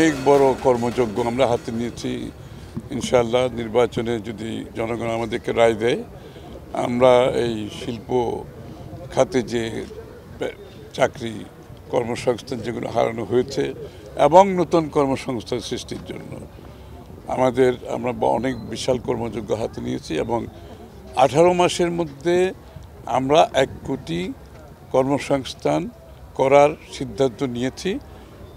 অনেক বড় কর্মযজ্ঞ আমরা হাতে নিয়েছি। ইনশাআল্লাহ নির্বাচনে যদি জনগণ আমাদেরকে রায় দেয়, আমরা এই শিল্প খাতে যে চাকরি কর্মসংস্থান যেগুলো হারানো হয়েছে এবং নতুন কর্মসংস্থান সৃষ্টির জন্য আমরা অনেক বিশাল কর্মযজ্ঞ হাতে নিয়েছি এবং 18 মাসের মধ্যে আমরা 1 কোটি কর্মসংস্থান করার সিদ্ধান্ত নিয়েছি,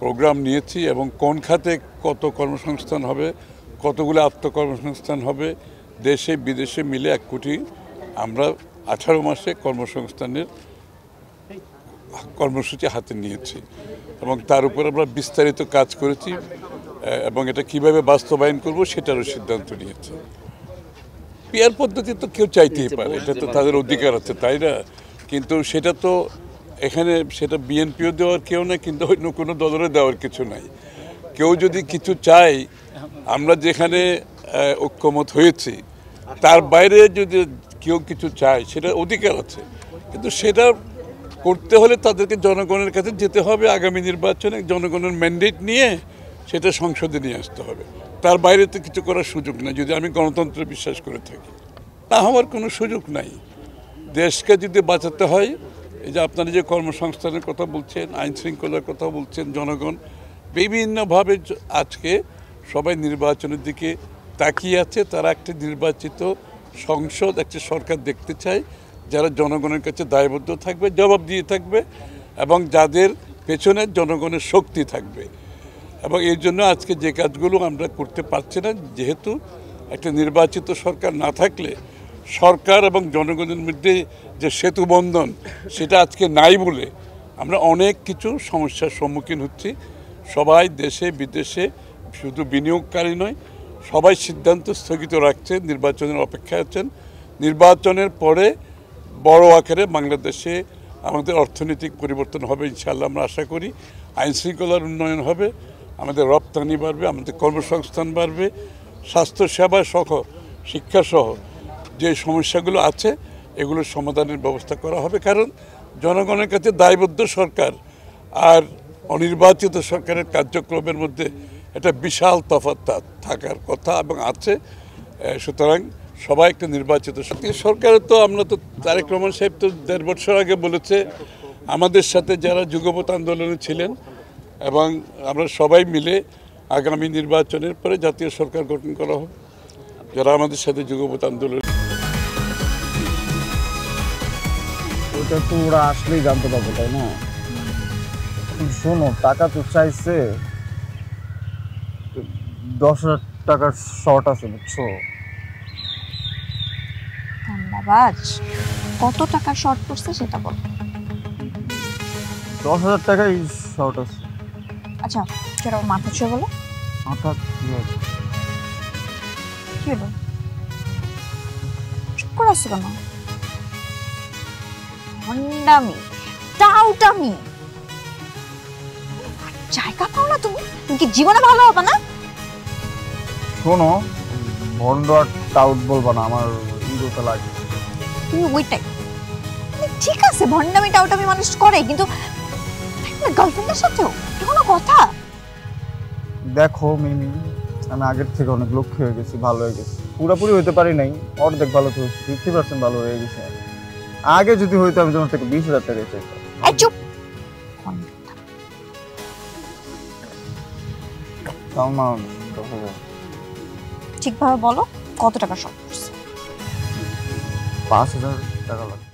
প্রোগ্রাম নিয়েছি এবং কোন খাতে কত কর্মসংস্থান হবে, কতগুলো আত্মকর্মসংস্থান হবে, দেশে বিদেশে মিলে 1 কোটি আমরা 18 মাসে কর্মসংস্থানের কর্মসূচি হাতে নিয়েছি এবং তার উপর আমরা বিস্তারিত কাজ করেছি এবং এটা কিভাবে বাস্তবায়ন করব সেটারও সিদ্ধান্ত নিয়েছি। পিআর পদ্ধতি তো কেউ চাইতেই পারে, এটা তো তাদের অধিকার আছে, তাই না? কিন্তু সেটা তো এখানে সেটা বিএনপিও দেওয়ার কেউ না, কিন্তু অন্য কোনো দলেরও দেওয়ার কিছু নাই। কেউ যদি কিছু চায়, আমরা যেখানে ঐক্যমত হয়েছি তার বাইরে যদি কেউ কিছু চায় সেটা অধিকার আছে, কিন্তু সেটা করতে হলে তাদেরকে জনগণের কাছে যেতে হবে। আগামী নির্বাচনে জনগণের ম্যান্ডেট নিয়ে সেটা সংসদে নিয়ে আসতে হবে। তার বাইরে তো কিছু করার সুযোগ নাই যদি আমি গণতন্ত্রে বিশ্বাস করে থাকি। না হওয়ার কোনো সুযোগ নাই। দেশকে যদি বাঁচাতে হয়, এই যে আপনারা যে কর্মসংস্থানের কথা বলছেন, আইন শৃঙ্খলার কথা বলছেন, জনগণ বিভিন্নভাবে আজকে সবাই নির্বাচনের দিকে তাকিয়ে আছে। তারা একটা নির্বাচিত সংসদ, একটা সরকার দেখতে চায় যারা জনগণের কাছে দায়বদ্ধ থাকবে, জবাব দিয়ে থাকবে এবং যাদের পেছনে জনগণের শক্তি থাকবে। এবং এর জন্য আজকে যে কাজগুলো আমরা করতে পারছি না, যেহেতু একটা নির্বাচিত সরকার না থাকলে সরকার এবং জনগণের মধ্যে যে সেতু বন্ধন সেটা আজকে নাই বলে আমরা অনেক কিছু সমস্যার সম্মুখীন হচ্ছি। সবাই দেশে বিদেশে, শুধু বিনিয়োগকারী নয়, সবাই সিদ্ধান্ত স্থগিত রাখছে, নির্বাচনের অপেক্ষায় আছেন। নির্বাচনের পরে বড় আকারে বাংলাদেশে আমাদের অর্থনৈতিক পরিবর্তন হবে ইনশাআল্লাহ, আমরা আশা করি। আইন শৃঙ্খলার উন্নয়ন হবে, আমাদের রপ্তানি বাড়বে, আমাদের কর্মসংস্থান বাড়বে, স্বাস্থ্যসেবা সহ শিক্ষা সহ যে সমস্যাগুলো আছে এগুলোর সমাধানের ব্যবস্থা করা হবে। কারণ জনগণের কাছে দায়বদ্ধ সরকার আর অনির্বাচিত সরকারের কার্যক্রমের মধ্যে একটা বিশাল তফাৎ থাকার কথা এবং আছে। সুতরাং সবাই একটা নির্বাচিত সরকারের তো আমরা তো তারেক রহমান সাহেব তো 1.5 বছর আগে বলেছে আমাদের সাথে যারা যুগপৎ আন্দোলনে ছিলেন এবং আমরা সবাই মিলে আগামী নির্বাচনের পরে জাতীয় সরকার গঠন করা হবে, যারা আমাদের সাথে যুগপৎ আন্দোলন। ওটা তো ওরা আসলেই জানতে পারবো, তাই না? শোনো, টাকা তো চাইছে, 10,000 টাকার শর্ট আছে, বুঝছো? ধন্যবাদ। কত টাকা শর্ট পড়ছে সেটা বল। 10,000 টাকাই শর্ট আছে। আচ্ছা, সেটা মাথা ছুঁয়ে বলো। মাথা কি হলো? চুপ করে আসছো কেন? ভণ্ডামি, টাউটামি, জায়গা পাও না তুমি? তুমি কি জীবনে ভালো হবে না? শোনো, ভন্ড আর টাউট বলবা না, আমার ইগোতে লাগে। তুমি ওইটাই ঠিক আছে, ভণ্ডামি টাউটামি মানুষ করে, কিন্তু গার্লফ্রেন্ডের সাথেও এটা কোনো কথা? দেখো মিমি, আমি আগের থেকে অনেক লক্ষ্য হয়ে গেছি, ভালো হয়ে গেছি। পুরোপুরি হইতে পারি নাই, অর্ধেক ভালো তো হয়েছে, 50% ভালো হয়ে গেছে। আগে যদি হইতো আমি তোমার থেকে 20,000 টাকা চাইতাম। এই চুপ। ঠিকভাবে বলো, কত টাকা শর্ট পড়ছে? 5,000 টাকা লাগবে।